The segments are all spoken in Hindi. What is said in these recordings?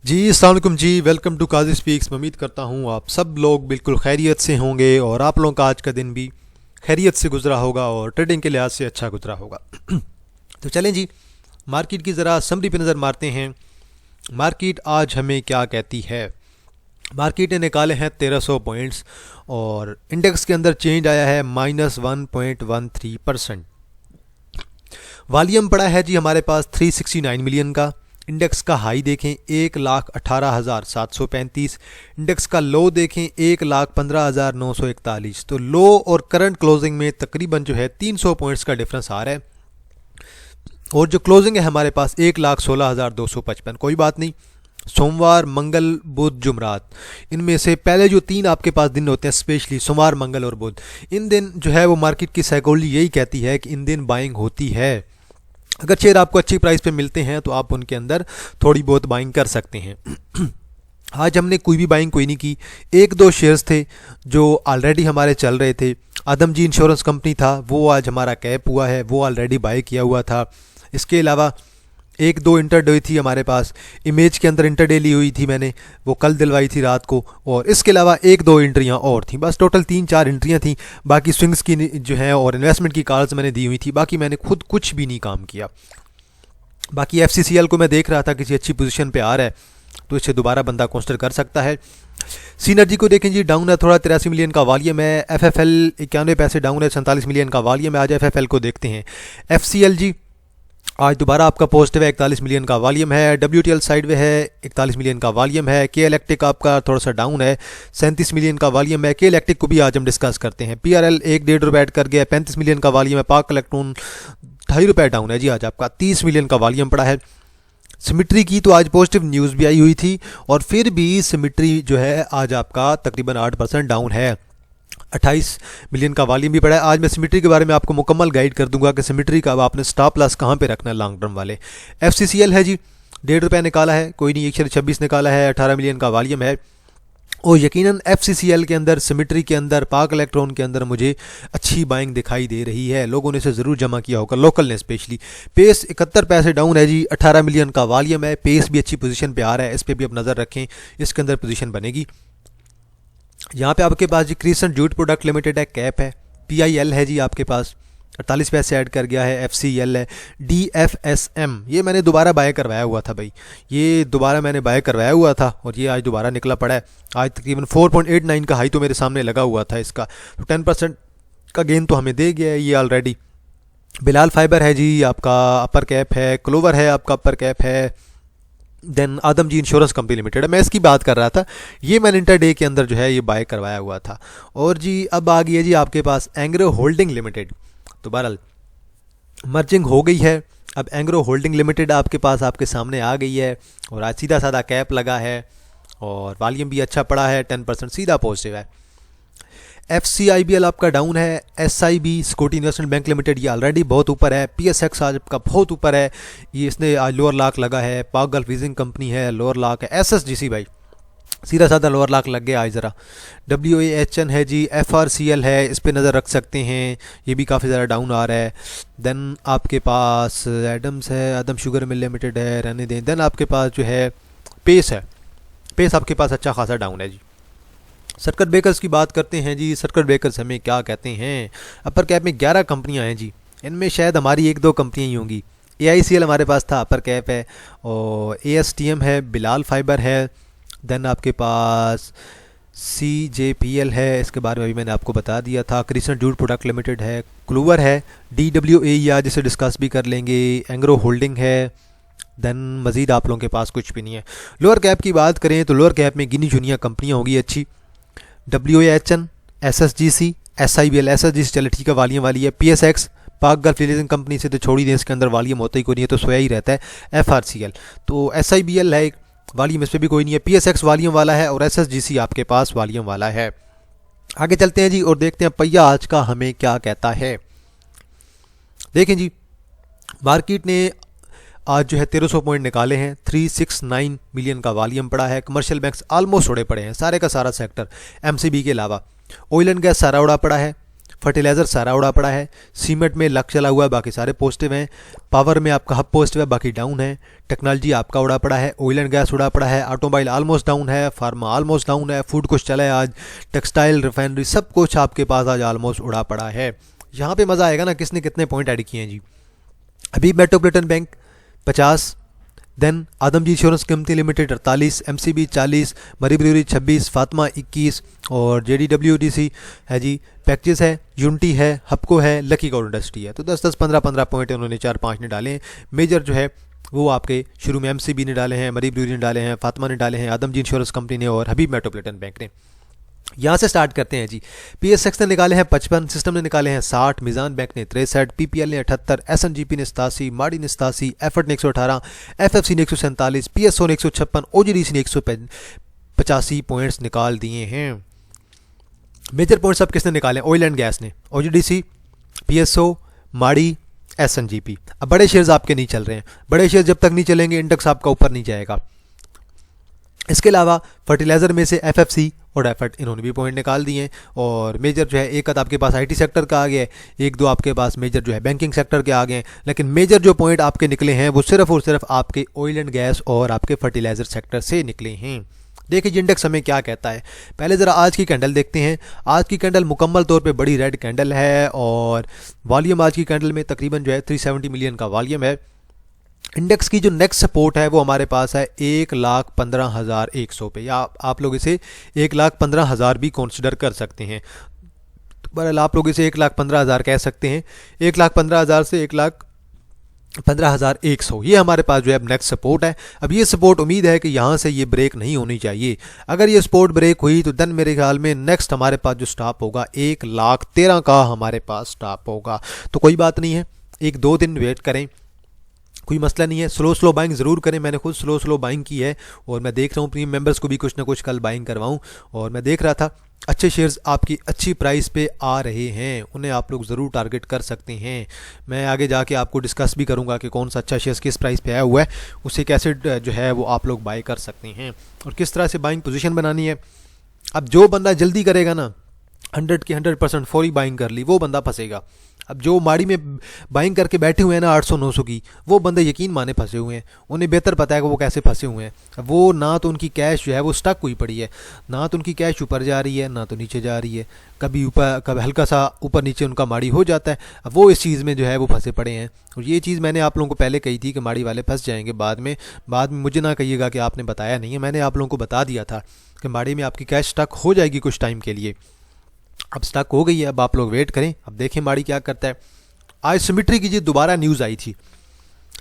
जी अस्सलाम वालेकुम जी। Welcome to Qazi speaks. मैं उम्मीद करता हूँ आप सब लोग बिल्कुल खैरियत से होंगे और आप लोगों का आज का दिन भी खैरियत से गुजरा होगा और ट्रेडिंग के लिहाज से अच्छा गुजरा होगा। तो चलें जी, मार्केट की ज़रा समरी पे नज़र मारते हैं। मार्केट आज हमें क्या कहती है। मार्केट ने निकाले हैं 1300 पॉइंट्स और इंडेक्स के अंदर चेंज आया है -1.13%। वॉल्यूम पड़ा है जी हमारे पास 369 मिलियन का। इंडेक्स का हाई देखें 1,18,735। इंडेक्स का लो देखें 1,15,941। तो लो और करंट क्लोजिंग में तकरीबन जो है 300 पॉइंट्स का डिफरेंस आ रहा है और जो क्लोजिंग है हमारे पास 1,16,255। कोई बात नहीं, सोमवार मंगल बुध जुमरात, इनमें से पहले जो तीन आपके पास दिन होते हैं, स्पेशली सोमवार मंगल और बुध, इन दिन जो है वो मार्केट की साइकोलॉजी यही कहती है कि इन दिन बाइंग होती है। अगर शेयर आपको अच्छी प्राइस पे मिलते हैं तो आप उनके अंदर थोड़ी बहुत बाइंग कर सकते हैं। आज हमने कोई भी बाइंग कोई नहीं की। एक दो शेयर्स थे जो ऑलरेडी हमारे चल रहे थे। आदम जी इंश्योरेंस कंपनी था, वो आज हमारा कैप हुआ है, वो ऑलरेडी बाय किया हुआ था। इसके अलावा एक दो इंटरडे थी हमारे पास, इमेज के अंदर इंटरडे ली हुई थी मैंने, वो कल दिलवाई थी रात को। और इसके अलावा एक दो एंट्रियां और थी, बस टोटल 3-4 एंट्रियां थी। बाकी स्विंग्स की जो है और इन्वेस्टमेंट की कॉल्स मैंने दी हुई थी। बाकी मैंने खुद कुछ भी नहीं काम किया। बाकी FCCL को मैं देख रहा था किसी अच्छी पोजीशन पे आ रहा है तो इससे दोबारा बंदा कंसिडर कर सकता है। सीनर्जी को देखें जी, डाउन है थोड़ा, 83 मिलियन का वॉल्यूम है। FFL 91 पैसे डाउन है, 47 मिलियन का वॉल्यूम है। आज FFL को देखते हैं। FCL जी आज दोबारा आपका पॉजिटिव है, 41 मिलियन का वॉल्यूम है। WTL साइड में है, 41 मिलियन का वॉल्यूम है। के इलेक्ट्रिक आपका थोड़ा सा डाउन है, 37 मिलियन का वॉल्यूम है। के इलेक्ट्रिक को भी आज हम डिस्कस करते हैं। PRL 1.5 ऐड कर गया, 35 मिलियन का वॉल्यूम है। पाक इलेक्ट्रॉन 2.5 रुपये डाउन है जी, आज आपका 30 मिलियन का वॉल्यूम पड़ा है। सिमिट्री की तो आज पॉजिटिव न्यूज़ भी आई हुई थी और फिर भी सिमिट्री जो है आज आपका तकरीबन 8% डाउन है। 28 मिलियन का वॉल्यूम भी पड़ा है। आज मैं सिमिट्री के बारे में आपको मुकम्मल गाइड कर दूंगा कि सिमिट्री का आपने स्टॉप लॉस कहाँ पे रखना है लॉन्ग टर्म वाले। FCCL है जी, 1.5 रुपये निकाला है, कोई नहीं, 126 निकाला है, 18 मिलियन का वॉल्यूम है। और यकीनन FCCL के अंदर, सिमिट्री के अंदर, पाक इलेक्ट्रॉन के अंदर मुझे अच्छी बाइंग दिखाई दे रही है। लोगों ने इसे ज़रूर जमा किया होगा, लोकल ने स्पेशली। पेस 71 पैसे डाउन है जी, 18 मिलियन का वॉल्यूम है। पेस भी अच्छी पोजीशन पे आ रहा है, इस पर भी आप नज़र रखें, इसके अंदर पोजीशन बनेगी। यहाँ पे आपके पास जी क्रिसेंट जूट प्रोडक्ट लिमिटेड है, कैप है। PIL है जी आपके पास, 48 पैसे ऐड कर गया है। FCL है। DFSM ये मैंने दोबारा बाय करवाया हुआ था भाई, ये दोबारा मैंने बाय करवाया हुआ था और ये आज दोबारा निकला पड़ा है। आज तकरीबन 4.89 का हाई तो मेरे सामने लगा हुआ था इसका, तो 10% का गेन तो हमें दे गया है ये ऑलरेडी। बिलाल फाइबर है जी आपका अपर कैप है। क्लोवर है आपका अपर कैप है। देन आदम जी इंश्योरेंस कंपनी लिमिटेड है, मैं इसकी बात कर रहा था। ये मैंने इंटरडे के अंदर जो है ये बाय करवाया हुआ था। और जी अब आ गई है जी आपके पास एंग्रो होल्डिंग लिमिटेड। तो बहरहाल मर्जिंग हो गई है, अब एंग्रो होल्डिंग लिमिटेड आपके पास आपके सामने आ गई है और आज सीधा साधा कैप लगा है और वॉल्यूम भी अच्छा पड़ा है, 10% सीधा पॉजिटिव है। FCIBL आपका डाउन है। SIB security investment bank limited ये ऑलरेडी बहुत ऊपर है। PSX आज आपका बहुत ऊपर है, ये इसने आज लोअर लाक लगा है। पाक गल्फ लीजिंग कंपनी है, लोअर लाक है। SSGC भाई सीधा साधा लोअर लाक लग गया आज ज़रा। WAHN है जी। FRCL है, इस पर नज़र रख सकते हैं, ये भी काफ़ी ज़्यादा डाउन आ रहा है। देन आपके पास एडम्स है, आदम शुगर मिल लिमिटेड है, रहने दें। देन आपके पास जो है पेस है, पेस आपके पास अच्छा खासा डाउन है जी। सर्किट ब्रेकर्स की बात करते हैं जी। सर्किट ब्रेकर्स हमें क्या कहते हैं। अपर कैप में 11 कंपनियां हैं जी, इनमें शायद हमारी एक दो कंपनियां ही होंगी। AICL हमारे पास था, अपर कैप है। और ASTM है, बिलाल फाइबर है। देन आपके पास CJPL है, इसके बारे में अभी मैंने आपको बता दिया था। क्रिसेंट जूट प्रोडक्ट लिमिटेड है। क्लूवर है। DWA या जिसे डिस्कस भी कर लेंगे। एंग्रो होल्डिंग है। देन मज़ीद आप लोगों के पास कुछ भी नहीं है। लोअर कैप की बात करें तो लोअर कैप में गिनी चुनियाँ कंपनियाँ होगी अच्छी। WAHN, SSGC, SIBL। SSGC चले ठीक है, वॉल्यूम वाली है। PSX पाक गल्फ लीजिंग कंपनी से तो छोड़ी दें, इसके अंदर वॉल्यूम होता ही कोई नहीं है, तो सोया ही रहता है। FRCL तो SIBL है, वॉल्यूम इस पर भी कोई नहीं है। PSX वॉल्यूम वाला है और SSGC आपके पास वॉल्यूम वाला है। आगे चलते हैं जी और देखते हैं पहिया आज का हमें क्या कहता है। देखें जी, मार्केट ने आज जो है 1300 पॉइंट निकाले हैं। 369 मिलियन का वॉल्यूम पड़ा है। कमर्शियल बैंक्स ऑलमोस्ट उड़े पड़े हैं, सारे का सारा सेक्टर MCB के अलावा। ऑयल एंड गैस सारा उड़ा पड़ा है। फर्टिलाइज़र सारा उड़ा पड़ा है, सीमेंट में लक चला हुआ है, बाकी सारे पॉजिटिव हैं, पावर में आपका हब पॉजिटिव है, बाकी डाउन है, टेक्नोलॉजी आपका उड़ा पड़ा है, ऑयल एंड गैस उड़ा पड़ा है, ऑटोमोबाइल ऑलमोस्ट डाउन है, फार्मा ऑलमोस्ट डाउन है, फूड कुछ चला है आज, टेक्सटाइल रिफाइनरी सब कुछ आपके पास आज ऑलमोस्ट उड़ा पड़ा है। यहाँ पे मज़ा आएगा ना किसने कितने पॉइंट ऐड किए हैं जी। अभी metropolitan bank 50, then Adamjee insurance company limited 48, MCB 40, Murree brewery 26, Fatima 21 और जेडीडब्ल्यूडीसी है जी, पैकेजेस है, यूनिटी है, हपको है, लकी गौड इंडस्ट्री है। तो 10-10, 15-15 पॉइंट उन्होंने 4-5 ने डाले हैं। मेजर जो है वो आपके शुरू में एमसीबी ने डाले हैं, मरी ब्रूअरी ने डाले हैं, फातिमा ने डाले हैं, आदमजी इंश्योरेंस कंपनी ने और हबीब मेट्रोपॉलिटन बैंक ने। यहाँ से स्टार्ट करते हैं जी। पीएसएक्स ने निकाले हैं 55, सिस्टम ने निकाले हैं 60, मिजान बैंक ने 63, पीपीएल ने 78, एसएनजीपी ने 87, माडी ने 87, एफर्ट ने 118, एफएफसी ने 147, पीएसओ ने 156, ओजीडीसी ने 185 पॉइंट्स निकाल दिए हैं। मेजर पॉइंट्स अब किसने निकाले? ऑयल एंड गैस ने, ओजीडीसी, पीएसओ, माडी, एसएनजीपी। अब बड़े शेयर्स आपके नहीं चल रहे हैं, बड़े शेयर जब तक नहीं चलेंगे इंडेक्स आपका ऊपर नहीं जाएगा। इसके अलावा फर्टिलाइज़र में से एफएफसी और एफर्ट इन्होंने भी पॉइंट निकाल दिए हैं। और मेजर जो है एक आध आपके पास आईटी सेक्टर का आ गया है, एक दो आपके पास मेजर जो है बैंकिंग सेक्टर के आ गए हैं, लेकिन मेजर जो पॉइंट आपके निकले हैं वो सिर्फ और सिर्फ आपके ऑयल एंड गैस और आपके फर्टिलाइज़र सेक्टर से निकले हैं। देखिए इंडेक्स हमें क्या कहता है। पहले ज़रा आज की कैंडल देखते हैं। आज की कैंडल मुकम्मल तौर पे बड़ी रेड कैंडल है और वॉल्यूम आज की कैंडल में तकरीबन जो है 370 मिलियन का वॉल्यूम है। इंडेक्स की जो नेक्स्ट सपोर्ट है वो हमारे पास है 1,15,100 पे, या आप लोग इसे 1,15,000 भी कंसिडर कर सकते हैं। तो बहरहाल आप लोग इसे 1,15,000 कह सकते हैं। 1,15,000 से 1,15,100 ये हमारे पास जो है नेक्स्ट सपोर्ट है। अब ये सपोर्ट उम्मीद है कि यहाँ से ये ब्रेक नहीं होनी चाहिए। अगर ये सपोर्ट ब्रेक हुई तो देन मेरे ख्याल में नेक्स्ट हमारे पास जो स्टॉप होगा 1,13,000 का हमारे पास स्टॉप होगा। तो कोई बात नहीं है, 1-2 दिन वेट करें, कोई मसला नहीं है। स्लो बाइंग ज़रूर करें। मैंने खुद स्लो बाइंग की है और मैं देख रहा हूँ प्रीमियम मेंबर्स को भी कुछ ना कुछ कल बाइंग करवाऊँ। और मैं देख रहा था अच्छे शेयर्स आपकी अच्छी प्राइस पे आ रहे हैं, उन्हें आप लोग ज़रूर टारगेट कर सकते हैं। मैं आगे जाके आपको डिस्कस भी करूँगा कि कौन सा अच्छा शेयर्स किस प्राइस पे आया हुआ है, उसे कैसे जो है वो आप लोग बाई कर सकते हैं और किस तरह से बाइंग पोजीशन बनानी है। अब जो बंदा जल्दी करेगा ना, 100 की 100% फौरी बाइंग कर ली, वो बंदा फंसेगा। अब जो माड़ी में बाइंग करके बैठे हुए हैं ना 800-900 की, वो बंदे यकीन माने फंसे हुए हैं। उन्हें बेहतर पता है कि वो कैसे फंसे हुए हैं। वो ना तो उनकी कैश जो है वो स्टक हुई पड़ी है, ना तो उनकी कैश ऊपर जा रही है ना तो नीचे जा रही है, कभी ऊपर कभी हल्का सा ऊपर नीचे उनका माड़ी हो जाता है। अब वो इस चीज़ में जो है वो फंसे पड़े हैं। और ये चीज़ मैंने आप लोगों को पहले कही थी कि माड़ी वाले फंस जाएंगे बाद में मुझे ना कहिएगा कि आपने बताया नहीं है। मैंने आप लोगों को बता दिया था कि माड़ी में आपकी कैश स्टक हो जाएगी कुछ टाइम के लिए। अब स्टक हो गई है, अब आप लोग वेट करें, अब देखें माड़ी क्या करता है। आज सिमिट्री की जी दोबारा न्यूज़ आई थी,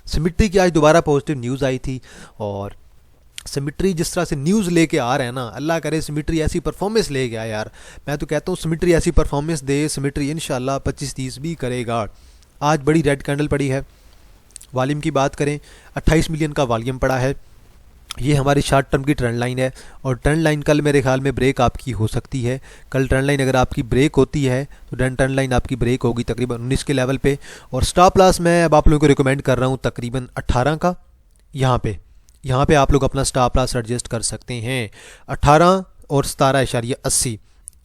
सिमिट्री की आज दोबारा पॉजिटिव न्यूज़ आई थी। और सिमिट्री जिस तरह से न्यूज़ लेके आ रहे हैं ना, अल्लाह करे सिमिट्री ऐसी परफॉर्मेंस ले गया यार। मैं तो कहता हूँ सिमिट्री ऐसी परफॉर्मेंस दे, सिमिट्री इंशाल्लाह 25-30 भी करेगा। आज बड़ी रेड कैंडल पड़ी है। वॉल्यूम की बात करें 28 मिलियन का वॉल्यूम पड़ा है। ये हमारी शॉर्ट टर्म की ट्रेंड लाइन है और ट्रेंड लाइन कल मेरे ख्याल में ब्रेक आपकी हो सकती है। कल ट्रेंड लाइन अगर आपकी ब्रेक होती है तो ट्रेंड लाइन आपकी ब्रेक होगी तकरीबन 19 के लेवल पे। और स्टॉप लॉस मैं अब आप लोगों को रिकमेंड कर रहा हूँ तकरीबन 18 का। यहाँ पे आप लोग अपना स्टॉप लॉस एडजस्ट कर सकते हैं 18 और 17.80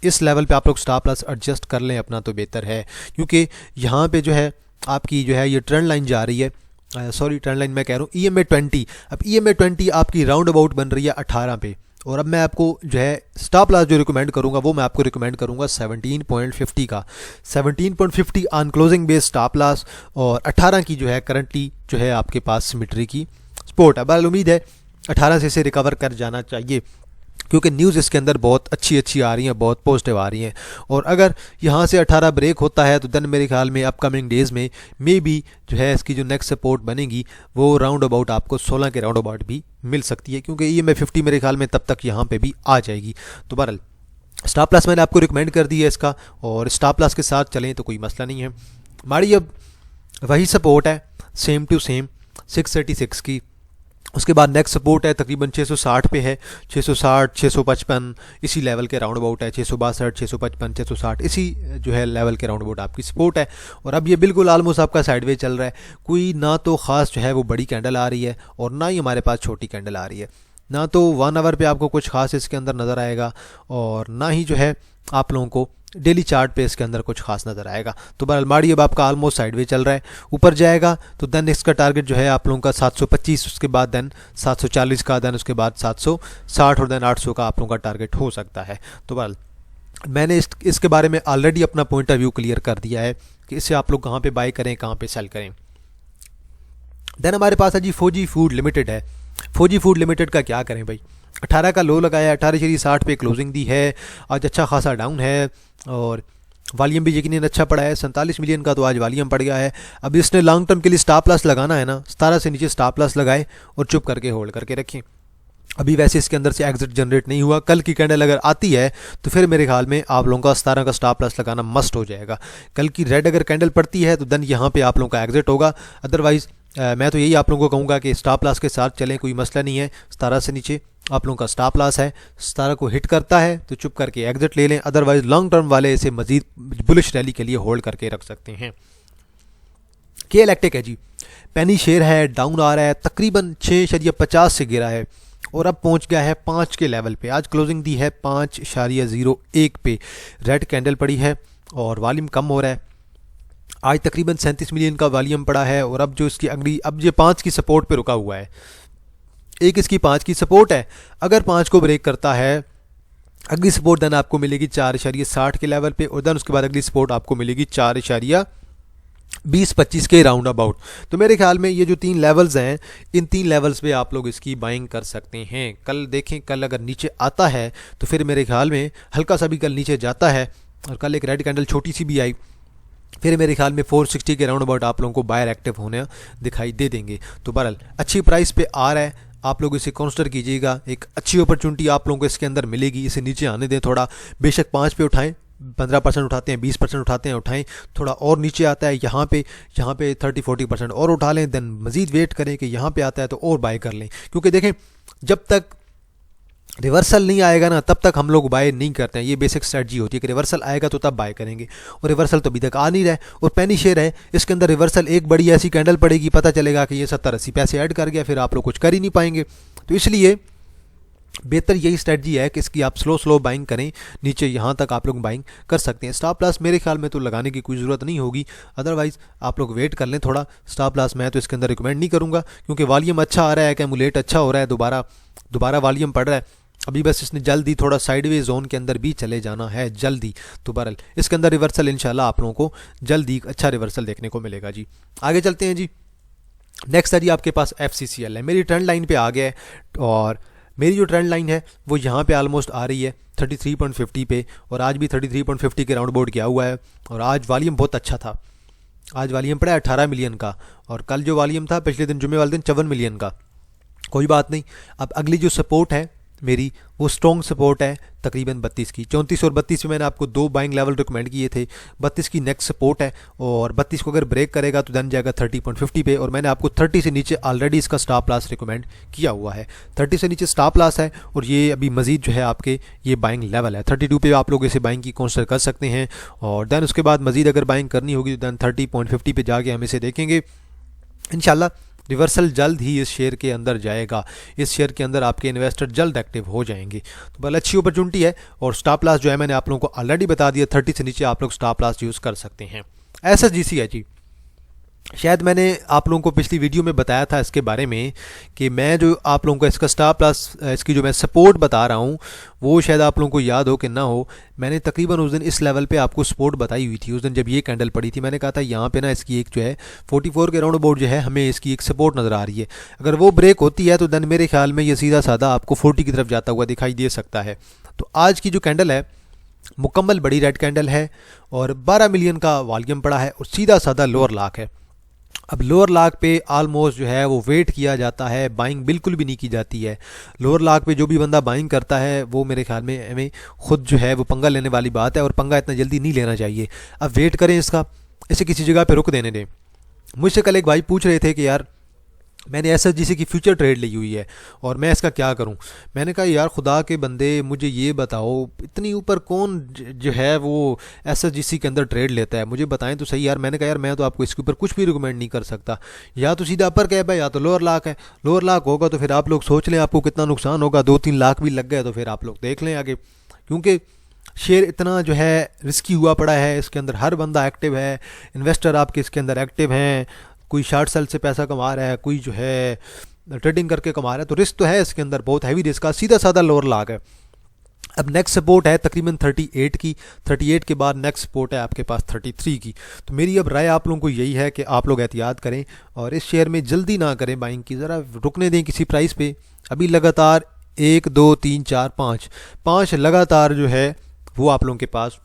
इस लेवल पे आप लोग स्टॉप लॉस एडजस्ट कर लें अपना तो बेहतर है, क्योंकि यहाँ पे जो है आपकी जो है ये ट्रेंड लाइन जा रही है, सॉरी ट्रेंड लाइन मैं कह रहा हूँ EMA 20। अब EMA 20 आपकी राउंड अबाउट बन रही है 18 पे। और अब मैं आपको जो है स्टॉप लॉस जो रिकमेंड करूँगा वो मैं आपको रिकमेंड करूँगा 17.50 का, 17.50 on closing base stop loss और 18 की जो है करंटली जो है आपके पास सिमिट्री की सपोर्ट है। बहरहाल उम्मीद है 18 से इसे रिकवर कर जाना चाहिए, क्योंकि न्यूज़ इसके अंदर बहुत अच्छी आ रही हैं, बहुत पॉजिटिव आ रही हैं। और अगर यहाँ से 18 ब्रेक होता है तो देन मेरे ख्याल में अपकमिंग डेज़ में मे बी जो है इसकी जो नेक्स्ट सपोर्ट बनेगी वो राउंड अबाउट आपको 16 के राउंड अबाउट भी मिल सकती है, क्योंकि EMA 50 मेरे ख्याल में तब तक यहाँ पे भी आ जाएगी। तो बहरहाल स्टॉप लॉस मैंने आपको रिकमेंड कर दी है इसका, और स्टॉप लॉस के साथ चलें तो कोई मसला नहीं है। हमारी अब वही सपोर्ट है सेम टू सेम 636 की। उसके बाद नेक्स्ट सपोर्ट है तकरीबन 660 पे है, 660 655 इसी लेवल के राउंड अबाउट है, 662 655 660 इसी जो है लेवल के राउंड अबाउट आपकी सपोर्ट है। और अब ये बिल्कुल आलमोस्ट आपका साइडवेज चल रहा है, कोई ना तो ख़ास जो है वो बड़ी कैंडल आ रही है और ना ही हमारे पास छोटी कैंडल आ रही है। ना तो 1 आवर पे आपको कुछ खास इसके अंदर नज़र आएगा और ना ही जो है आप लोगों को डेली चार्ट पे इसके अंदर कुछ खास नज़र आएगा। तो बहरहाल माड़ी अब आपका ऑलमोस्ट साइडवे चल रहा है, ऊपर जाएगा तो देन इसका टारगेट जो है आप लोगों का 725, उसके बाद देन 740 का, देन उसके बाद 760 और देन 800 का आप लोगों का टारगेट हो सकता है। तो बहरहाल मैंने इसके बारे में ऑलरेडी अपना पॉइंट ऑफ व्यू क्लियर कर दिया है कि इससे आप लोग कहाँ पे बाय करें, कहाँ पे सेल करें। देन हमारे पास है जी फौजी फूड लिमिटेड है। फौजी फूड लिमिटेड का क्या करें भाई, 18 का लो लगाया, 18.60 पे क्लोजिंग दी है, आज अच्छा खासा डाउन है और वॉल्यूम भी यकीनन अच्छा पड़ा है, 47 मिलियन का तो आज वॉल्यूम पड़ गया है। अब इसने लॉन्ग टर्म के लिए स्टॉप लॉस लगाना है ना, 17 से नीचे स्टॉप लॉस लगाए और चुप करके होल्ड करके रखें। अभी वैसे इसके अंदर से एग्जिट जनरेट नहीं हुआ, कल की कैंडल अगर आती है तो फिर मेरे ख्याल में आप लोगों का 17 का स्टॉप लॉस लगाना मस्ट हो जाएगा। कल की रेड अगर कैंडल पड़ती है तो देन यहाँ पे आप लोगों का एग्जिट होगा, अदरवाइज़ मैं तो यही आप लोगों को कहूँगा कि स्टॉप लॉस के साथ चलें, कोई मसला नहीं है। 17 से नीचे आप लोगों का स्टॉप लॉस है, 17 को हिट करता है तो चुप करके एग्जिट ले लें, अदरवाइज लॉन्ग टर्म वाले इसे मजीद बुलिश रैली के लिए होल्ड करके रख सकते हैं। के इलेक्ट्रिक है जी, पेनी शेयर है, डाउन आ रहा है, तकरीबन 6.50 से गिरा है और अब पहुंच गया है 5 के लेवल पे। आज क्लोजिंग दी है 5.01 पे, रेड कैंडल पड़ी है और वॉल्यूम कम हो रहा है। आज तकरीबन 37 मिलियन का वॉल्यूम पड़ा है और अब जो इसकी अगली, अब ये 5 की सपोर्ट पे रुका हुआ है। एक इसकी 5 की सपोर्ट है, अगर 5 को ब्रेक करता है अगली सपोर्ट देन आपको मिलेगी 4.60 के लेवल पे और देन उसके बाद अगली सपोर्ट आपको मिलेगी 4.20-25 के राउंड अबाउट। तो मेरे ख्याल में ये जो 3 लेवल्स हैं, इन 3 लेवल्स पे आप लोग इसकी बाइंग कर सकते हैं। कल देखें, कल अगर नीचे आता है तो फिर मेरे ख्याल में हल्का सा भी कल नीचे जाता है और कल एक रेड कैंडल छोटी सी भी आई, फिर मेरे ख्याल में 460 के राउंड अबाउट आप लोगों को बायर एक्टिव होने दिखाई दे देंगे। तो बहरहाल अच्छी प्राइस पे आ रहा है, आप लोग इसे कंसिडर कीजिएगा, एक अच्छी अपॉर्चुनिटी आप लोगों को इसके अंदर मिलेगी। इसे नीचे आने दें थोड़ा, बेशक 5 पे उठाएं, 15% उठाते हैं, 20% उठाते हैं, उठाएं, थोड़ा और नीचे आता है यहाँ पे 30-40% और उठा लें, देन मज़ीद वेट करें कि यहाँ पे आता है तो और बाय कर लें। क्योंकि देखें, जब तक रिवर्सल नहीं आएगा ना तब तक हम लोग बाय नहीं करते हैं। ये बेसिक स्ट्रेटजी होती है कि रिवर्सल आएगा तो तब बाय करेंगे, और रिवर्सल तो अभी तक आ नहीं रहा है। और पेनी शेयर है, इसके अंदर रिवर्सल एक बड़ी ऐसी कैंडल पड़ेगी, पता चलेगा कि ये 70-80 पैसे ऐड कर गया, फिर आप लोग कुछ कर ही नहीं पाएंगे। तो इसलिए बेहतर यही स्ट्रेटजी है कि इसकी आप स्लो बाइंग करें, नीचे यहाँ तक आप लोग बाइंग कर सकते हैं। स्टॉप लॉस मेरे ख्याल में तो लगाने की कोई ज़रूरत नहीं होगी, अदरवाइज़ आप लोग वेट कर लें थोड़ा। स्टॉप लॉस मैं तो इसके अंदर रिकमेंड नहीं करूँगा, क्योंकि वॉल्यूम अच्छा आ रहा है, कैमुलेट अच्छा हो रहा है, दोबारा वॉल्यूम पड़ रहा है। अभी बस इसने जल्दी थोड़ा साइडवे जोन के अंदर भी चले जाना है जल्दी। तो बहरहाल इसके अंदर रिवर्सल इंशाल्लाह आप लोगों को जल्दी अच्छा रिवर्सल देखने को मिलेगा जी। आगे चलते हैं जी। नेक्स्ट है जी आपके पास FCCL है। मेरी ट्रेंड लाइन पे आ गया है और मेरी जो ट्रेंड लाइन है वो यहाँ पे ऑलमोस्ट आ रही है 33.50 पे, और आज भी 33.50 के राउंड बोर्ड किया हुआ है। और आज वॉल्यूम बहुत अच्छा था, आज वॉल्यूम पड़ा है 18 मिलियन का, और कल जो वॉल्यूम था पिछले दिन जुम्मे वाले दिन 54 मिलियन का। कोई बात नहीं, अब अगली जो सपोर्ट है मेरी वो स्ट्रॉन्ग सपोर्ट है तकरीबन 32 की। 34 और 32 में मैंने आपको 2 बाइंग लेवल रिकमेंड किए थे। 32 की नेक्स्ट सपोर्ट है और 32 को अगर ब्रेक करेगा तो देन जाएगा 30.50 पे, और मैंने आपको 30 से नीचे ऑलरेडी इसका स्टॉप लॉस रिकमेंड किया हुआ है। 30 से नीचे स्टॉप लॉस है और ये अभी मजीद जो है आपके ये बाइंग लेवल है। 32 पे आप लोग इसे बाइंग की कंसिडर कर सकते हैं, और देन उसके बाद मजीद अगर बाइंग करनी होगी तो देन 30.50 पे जाके हम इसे देखेंगे। इंशाल्लाह रिवर्सल जल्द ही इस शेयर के अंदर जाएगा, इस शेयर के अंदर आपके इन्वेस्टर जल्द एक्टिव हो जाएंगे। तो बल अच्छी अपॉर्चुनिटी है, और स्टॉप लॉस जो है मैंने आप लोगों को ऑलरेडी बता दिया, 30 से नीचे आप लोग स्टॉप लॉस यूज़ कर सकते हैं। SSGC है जी, शायद मैंने आप लोगों को पिछली वीडियो में बताया था इसके बारे में कि मैं जो आप लोगों को इसका स्टॉप लॉस, इसकी जो मैं सपोर्ट बता रहा हूँ वो शायद आप लोगों को याद हो कि ना हो। मैंने तकरीबन उस दिन इस लेवल पे आपको सपोर्ट बताई हुई थी। उस दिन जब ये कैंडल पड़ी थी मैंने कहा था यहाँ पे ना इसकी एक जो है 44 के राउंड अबाउट जो है हमें इसकी एक सपोर्ट नज़र आ रही है। अगर वो ब्रेक होती है तो देन मेरे ख्याल में ये सीधा साधा आपको 40 की तरफ जाता हुआ दिखाई दे सकता है। तो आज की जो कैंडल है मुकम्मल बड़ी रेड कैंडल है और 12 मिलियन का वॉल्यूम पड़ा है और सीधा साधा लोअर लाक है। अब लोअर लाक पे ऑलमोस्ट जो है वो वेट किया जाता है, बाइंग बिल्कुल भी नहीं की जाती है। लोअर लाक पे जो भी बंदा बाइंग करता है वो मेरे ख्याल में हमें खुद जो है वो पंगा लेने वाली बात है, और पंगा इतना जल्दी नहीं लेना चाहिए। अब वेट करें इसका, इसे किसी जगह पे रुक देने दें। मुझसे कल एक भाई पूछ रहे थे कि यार मैंने एसएचजीसी की फ्यूचर ट्रेड ली हुई है और मैं इसका क्या करूं। मैंने कहा यार खुदा के बंदे मुझे ये बताओ, इतनी ऊपर कौन जो है वो एसएचजीसी के अंदर ट्रेड लेता है, मुझे बताएं तो सही यार। मैंने कहा यार मैं तो आपको इसके ऊपर कुछ भी रिकमेंड नहीं कर सकता, या तो सीधा अपर कैप है या तो लोअर लाख है। लोअर लाख होगा तो फिर आप लोग सोच लें आपको कितना नुकसान होगा, 2-3 लाख भी लग गए तो फिर आप लोग देख लें आगे, क्योंकि शेयर इतना जो है रिस्की हुआ पड़ा है, इसके अंदर हर बंदा एक्टिव है, इन्वेस्टर आपके इसके अंदर एक्टिव हैं, कोई शार्ट सेल से पैसा कमा रहा है, कोई जो है ट्रेडिंग करके कमा रहा है, तो रिस्क तो है इसके अंदर, बहुत हैवी रिस्क का, सीधा साधा लोअर लाग है। अब नेक्स्ट सपोर्ट है तकरीबन 38 की, 38 के बाद नेक्स्ट सपोर्ट है आपके पास 33 की। तो मेरी अब राय आप लोगों को यही है कि आप लोग एहतियात करें और इस शेयर में जल्दी ना करें बाइंग की, ज़रा रुकने दें किसी प्राइस पे। अभी लगातार 1 2 3 4 5 लगातार जो है वो आप लोगों के पास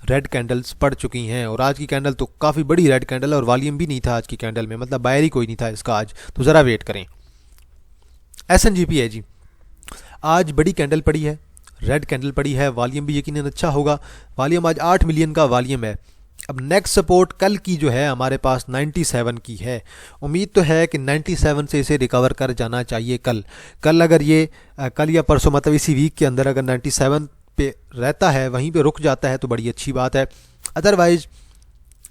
रेड कैंडल्स पड़ चुकी हैं, और आज की कैंडल तो काफ़ी बड़ी रेड कैंडल है और वॉल्यूम भी नहीं था आज की कैंडल में, मतलब बायर ही कोई नहीं था इसका आज, तो ज़रा वेट करें। एसएनजीपी है जी, आज बड़ी कैंडल पड़ी है, रेड कैंडल पड़ी है, वॉल्यूम भी यकीनन अच्छा होगा, वॉल्यूम आज 8 मिलियन का वॉल्यूम है। अब नेक्स्ट सपोर्ट कल की जो है हमारे पास 97 की है, उम्मीद तो है कि 97 से इसे रिकवर कर जाना चाहिए कल अगर ये कल या परसों मतलब इसी वीक के अंदर अगर 97 पे रहता है, वहीं पे रुक जाता है तो बड़ी अच्छी बात है। अदरवाइज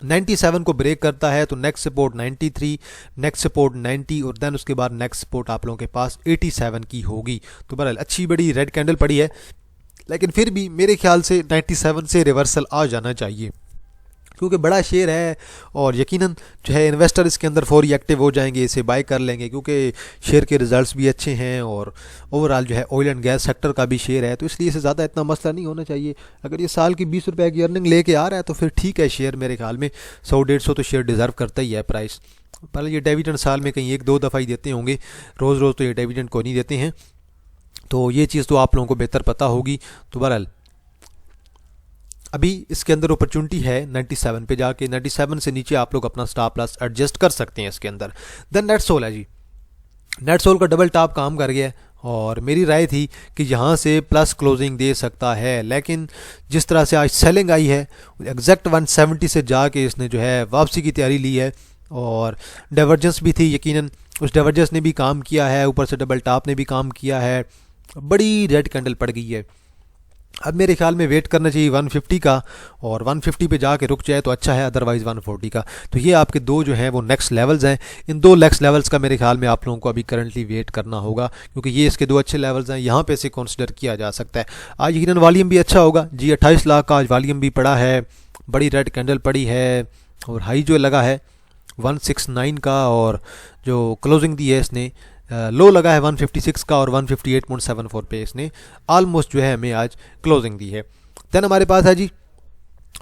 97 को ब्रेक करता है तो नेक्स्ट सपोर्ट 93, नेक्स्ट सपोर्ट 90 और देन उसके बाद नेक्स्ट सपोर्ट आप लोगों के पास 87 की होगी। तो बहरहाल अच्छी बड़ी रेड कैंडल पड़ी है, लेकिन फिर भी मेरे ख्याल से 97 से रिवर्सल आ जाना चाहिए, क्योंकि बड़ा शेयर है और यकीनन जो है इन्वेस्टर इसके अंदर फौरी एक्टिव हो जाएंगे, इसे बाय कर लेंगे, क्योंकि शेयर के रिजल्ट्स भी अच्छे हैं और ओवरऑल जो है ऑयल एंड गैस सेक्टर का भी शेयर है, तो इसलिए इसे ज़्यादा इतना मसला नहीं होना चाहिए। अगर ये साल की 20 रुपये की अर्निंग लेके आ रहा है तो फिर ठीक है, शेयर मेरे ख्याल में 100-150 तो शेयर डिज़र्व करता ही है प्राइस। पहले ये डिविडेंड साल में कहीं 1-2 दफ़ा ही देते होंगे, रोज़ रोज़ तो ये डिविडेंड को नहीं देते हैं, तो ये चीज़ तो आप लोगों को बेहतर पता होगी। तो बहरहाल अभी इसके अंदर अपॉर्चुनिटी है 97 पे जाके, 97 से नीचे आप लोग अपना स्टॉप लॉस एडजस्ट कर सकते हैं इसके अंदर। देन नेट सोल है जी, नेट सोल का डबल टॉप काम कर गया है और मेरी राय थी कि यहाँ से प्लस क्लोजिंग दे सकता है, लेकिन जिस तरह से आज सेलिंग आई है एग्जैक्ट 170 से जाके इसने जो है वापसी की तैयारी ली है, और डाइवर्जेंस भी थी, यकीनन उस डाइवर्जेंस ने भी काम किया है, ऊपर से डबल टॉप ने भी काम किया है, बड़ी रेड कैंडल पड़ गई है। अब मेरे ख्याल में वेट करना चाहिए 150 का, और 150 पे जाके रुक जाए तो अच्छा है, अदरवाइज़ 140 का। तो ये आपके दो जो हैं वो नेक्स्ट लेवल्स हैं, इन दो नेक्स्ट लेवल्स का मेरे ख्याल में आप लोगों को अभी करंटली वेट करना होगा, क्योंकि ये इसके दो अच्छे लेवल्स हैं, यहाँ पे इसे कंसिडर किया जा सकता है। आज यकीनन वॉल्यूम भी अच्छा होगा जी, 28 लाख का आज वॉल्यूम भी पड़ा है, बड़ी रेड कैंडल पड़ी है, और हाई जो लगा है 169 का, और जो क्लोजिंग दी है इसने लो लगा है 156 का, और 158.74 पे इसने ऑलमोस्ट जो है हमें आज क्लोजिंग दी है। देन हमारे पास है जी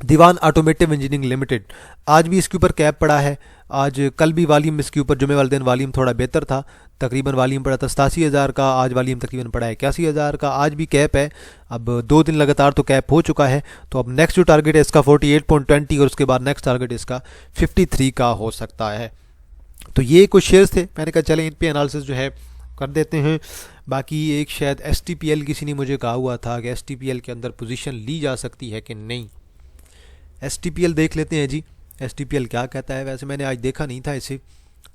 दीवान ऑटोमेटिव इंजीनियरिंग लिमिटेड, आज भी इसके ऊपर कैप पड़ा है, आज कल भी वॉल्यूम इसके ऊपर जुमे वाले दिन वॉल्यूम थोड़ा बेहतर था, तकरीबन वॉल्यूम पड़ा था 87,000 का, आज वॉल्यूम तकरीबन पड़ा है 81,000 का, आज भी कैप है, अब 2 दिन लगातार तो कैप हो चुका है, तो अब नेक्स्ट जो टारगेट है इसका 48.20 और उसके बाद नेक्स्ट टारगेट इसका 53 का हो सकता है। तो ये कुछ शेयर्स थे, मैंने कहा चलें इन पे एनालिसिस जो है कर देते हैं। बाकी एक शायद STPL किसी ने मुझे कहा हुआ था कि STPL के अंदर पोजीशन ली जा सकती है कि नहीं, STPL देख लेते हैं जी, STPL क्या कहता है। वैसे मैंने आज देखा नहीं था इसे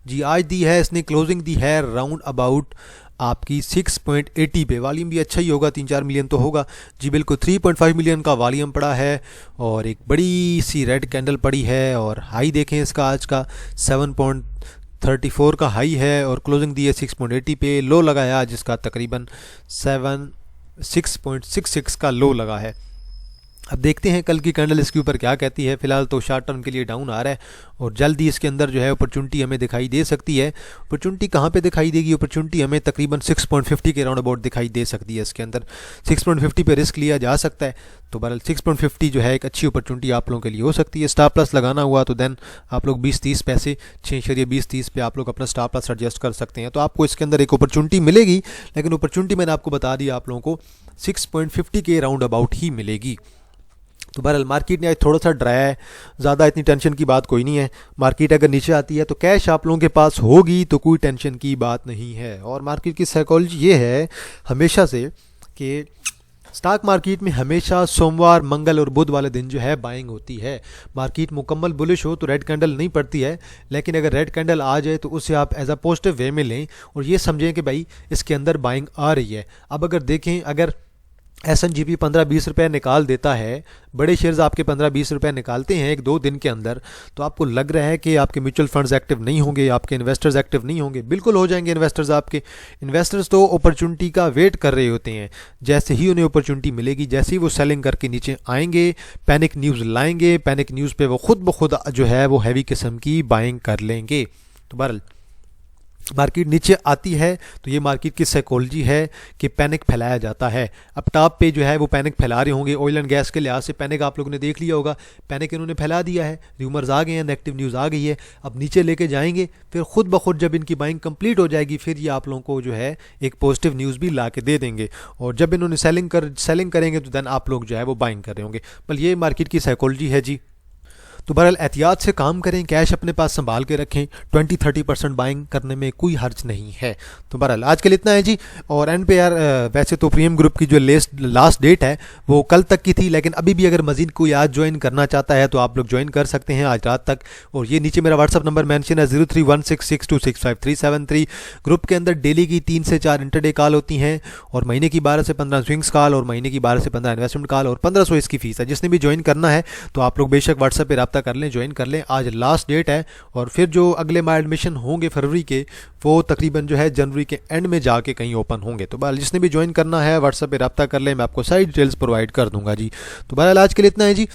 जी, आज दी है इसने क्लोजिंग दी है राउंड अबाउट आपकी 6.80 पे, वॉल्यूम भी अच्छा ही होगा, 3-4 मिलियन तो होगा जी, बिल्कुल 3.5 मिलियन का वॉल्यूम पड़ा है, और एक बड़ी सी रेड कैंडल पड़ी है, और हाई देखें इसका आज का 7.34 का हाई है, और क्लोजिंग दी है 6.80 पे, लो लगा है आज इसका तकरीबन 6.66 का लो लगा है। अब देखते हैं कल की कैंडल इसके ऊपर क्या कहती है। फिलहाल तो शॉर्ट टर्म के लिए डाउन आ रहा है, और जल्दी इसके अंदर जो है अपॉर्चुनिटी हमें दिखाई दे सकती है। अपॉर्चुनिटी कहाँ पे दिखाई देगी, अपॉर्चुनिटी हमें तकरीबन 6.50 के राउंड अबाउट दिखाई दे सकती है। इसके अंदर 6.50 पे रिस्क लिया जा सकता है, तो बहरहाल 6.50 जो है एक अच्छी अपॉर्चुनिटी आप लोगों के लिए हो सकती है। स्टॉप लॉस लगाना हुआ तो देन आप लोग 20-30 पैसे 6.20-30 पे आप लोग अपना स्टॉप लॉस एडजस्ट कर सकते हैं, तो आपको इसके अंदर एक अपॉर्चुनिटी मिलेगी, लेकिन अपॉर्चुनिटी मैंने आपको बता दी आप लोगों को 6.50 के राउंड अबाउट ही मिलेगी। तो बहरहाल मार्केट ने आज थोड़ा सा डराया है, ज़्यादा इतनी टेंशन की बात कोई नहीं है। मार्केट अगर नीचे आती है तो कैश आप लोगों के पास होगी, तो कोई टेंशन की बात नहीं है। और मार्केट की साइकोलॉजी ये है हमेशा से कि स्टॉक मार्केट में हमेशा सोमवार, मंगल और बुध वाले दिन जो है बाइंग होती है। मार्केट मुकम्मल बुलिश हो तो रेड कैंडल नहीं पड़ती है, लेकिन अगर रेड कैंडल आ जाए तो उसे आप एज अ पॉजिटिव वे में लें और ये समझें कि भाई इसके अंदर बाइंग आ रही है। अब अगर देखें, अगर S&P 15-20 रुपये निकाल देता है, बड़े शेयर्स आपके 15-20 रुपये निकालते हैं 1-2 दिन के अंदर, तो आपको लग रहा है कि आपके म्यूचुअल फंड्स एक्टिव नहीं होंगे, आपके इन्वेस्टर्स एक्टिव नहीं होंगे। बिल्कुल हो जाएंगे इन्वेस्टर्स। आपके इन्वेस्टर्स तो अपॉर्चुनिटी का वेट कर रहे होते हैं। जैसे ही उन्हें अपॉर्चुनिटी मिलेगी, जैसे ही वो सेलिंग करके नीचे आएंगे, पैनिक न्यूज़ लाएंगे, पैनिक न्यूज़ पे वो खुद ब खुद जो है वो हैवी किस्म की बाइंग कर लेंगे। तो बहरहाल मार्केट नीचे आती है तो ये मार्केट की साइकोलॉजी है कि पैनिक फैलाया जाता है। अब टॉप पे जो है वो पैनिक फैला रहे होंगे, ऑयल एंड गैस के लिहाज से पैनिक आप लोगों ने देख लिया होगा, पैनिक इन्होंने फैला दिया है, र्यूमर्स आ गए हैं, नेगेटिव न्यूज़ आ गई है। अब नीचे लेके जाएंगे, फिर खुद ब खुद जब इनकी बाइंग कंप्लीट हो जाएगी, फिर ये आप लोगों को जो है एक पॉजिटिव न्यूज़ भी ला के दे देंगे, और जब इन्होंने सेलिंग करेंगे तो देन आप लोग जो है वो बाइंग कर रहे होंगे। बल ये मार्केट की साइकोलॉजी है जी। तो बहरहाल एहतियात से काम करें, कैश अपने पास संभाल के रखें, 20-30% बाइंग करने में कोई हर्ज नहीं है। तो बहरहाल आज के लिए इतना है जी। और एंड पे यार वैसे तो प्रीमियम ग्रुप की जो लास्ट डेट है वो कल तक की थी, लेकिन अभी भी अगर मजीद कोई आज ज्वाइन करना चाहता है तो आप लोग ज्वाइन कर सकते हैं आज रात तक। और ये नीचे मेरा व्हाट्सअप नंबर मेंशन है 031662653373। ग्रुप के अंदर डेली की 3 से 4 इंटरडे कॉल होती हैं, और महीने की 12 से 15 स्विंग्स कॉल, और महीने की 12 से 15 इन्वेस्टमेंट कॉल, और 1500 इसकी फीस है। जिसने भी ज्वाइन करना है तो आप लोग बेशक व्हाट्सएप पर कर लें, ज्वाइन कर लें। आज लास्ट डेट है, और फिर जो अगले माह एडमिशन होंगे फरवरी के, वो तकरीबन जो है जनवरी के एंड में जाके कहीं ओपन होंगे। तो बहरहाल जिसने भी ज्वाइन करना है व्हाट्सएप पे रब्ता कर लें, मैं आपको सारी डिटेल्स प्रोवाइड कर दूंगा जी। तो बहरहाल आज के लिए इतना है जी।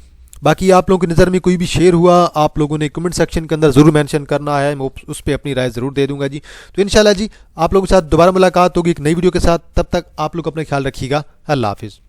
बाकी आप लोगों की नज़र में कोई भी शेयर हुआ, आप लोगों ने कमेंट सेक्शन के अंदर ज़रूर मेंशन करना है, मैं उस पर अपनी राय ज़रूर दे दूंगा जी। तो इंशाल्लाह जी आप लोगों के साथ दोबारा मुलाकात होगी एक नई वीडियो के साथ। तब तक आप लोग अपना ख्याल रखिएगा। अल्लाह हाफिज़।